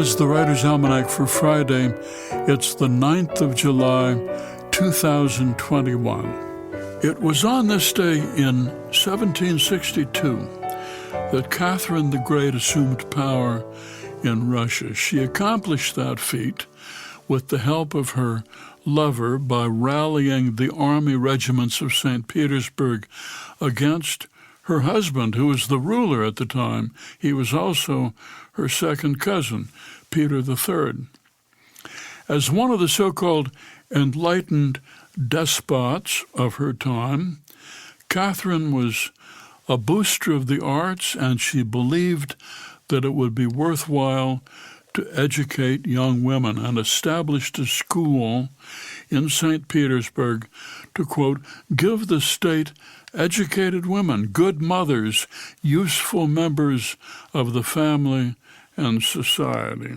is the Writer's Almanac for Friday. It's the 9th of July, 2021. It was on this day in 1762 that Catherine the Great assumed power in Russia. She accomplished that feat with the help of her lover by rallying the army regiments of St. Petersburg against her husband, who was the ruler at the time. He was also her second cousin, Peter III. As one of the so-called enlightened despots of her time, Catherine was a booster of the arts, and she believed that it would be worthwhile to educate young women, and established a school in St. Petersburg to, quote, give the state educated women, good mothers, useful members of the family and society.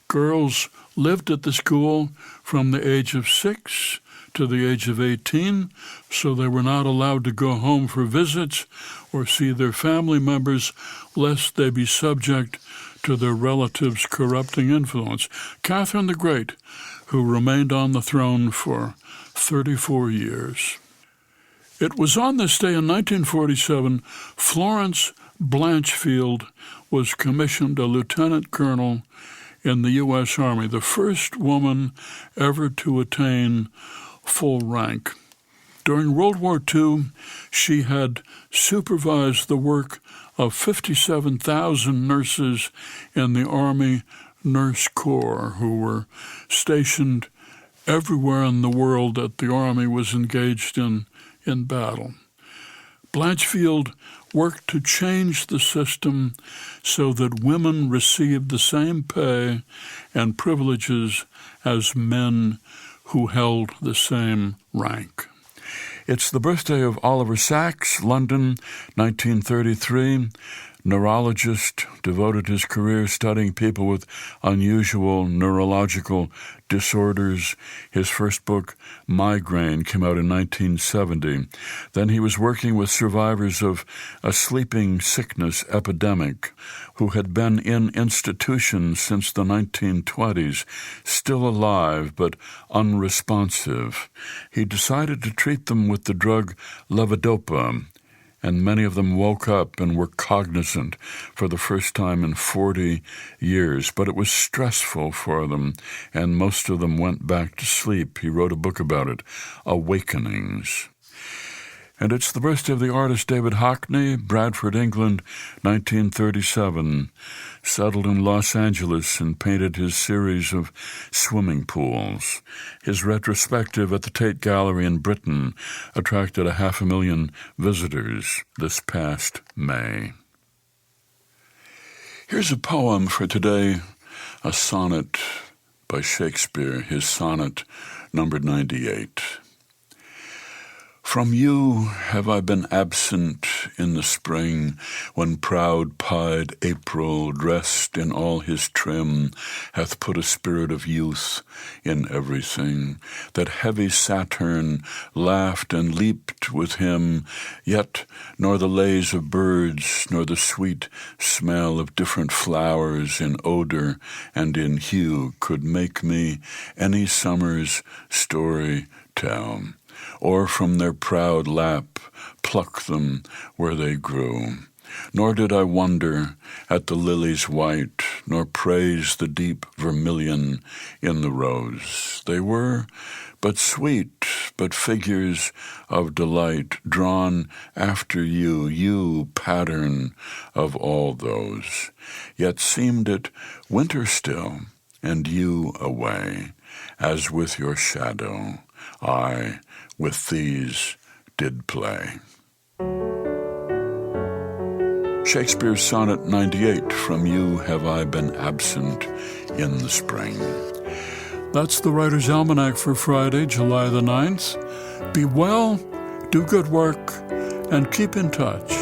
Girls lived at the school from the age of 6 to the age of 18, so they were not allowed to go home for visits or see their family members, lest they be subject to their relatives' corrupting influence. Catherine the Great, who remained on the throne for 34 years. It was on this day in 1947, Florence Blanchfield was commissioned a lieutenant colonel in the U.S. Army, the first woman ever to attain full rank. During World War II, she had supervised the work of 57,000 nurses in the Army Nurse Corps who were stationed everywhere in the world that the Army was engaged in battle. Blanchfield worked to change the system so that women received the same pay and privileges as men who held the same rank. It's the birthday of Oliver Sacks, London, 1933. Neurologist, devoted his career studying people with unusual neurological disorders. His first book, Migraine, came out in 1970. Then he was working with survivors of a sleeping sickness epidemic who had been in institutions since the 1920s, still alive but unresponsive. He decided to treat them with the drug levodopa, and many of them woke up and were cognizant for the first time in 40 years. But it was stressful for them, and most of them went back to sleep. He wrote a book about it, Awakenings. And it's the birthday of the artist David Hockney, Bradford, England, 1937. Settled in Los Angeles and painted his series of swimming pools. His retrospective at the Tate Gallery in Britain attracted 500,000 visitors this past May. Here's a poem for today, a sonnet by Shakespeare, his sonnet numbered 98. From you have I been absent in the spring, when proud-pied April, dressed in all his trim, hath put a spirit of youth in everything. That heavy Saturn laughed and leaped with him, yet nor the lays of birds, nor the sweet smell of different flowers in odor and in hue could make me any summer's story tell, or from their proud lap pluck them where they grew. Nor did I wonder at the lilies white, nor praise the deep vermilion in the rose. They were but sweet, but figures of delight, drawn after you, you pattern of all those. Yet seemed it winter still, and you away, as with your shadow I with these did play. Shakespeare's Sonnet 98, From You Have I Been Absent in the Spring. That's the Writer's Almanac for Friday, July the 9th. Be well, do good work, and keep in touch.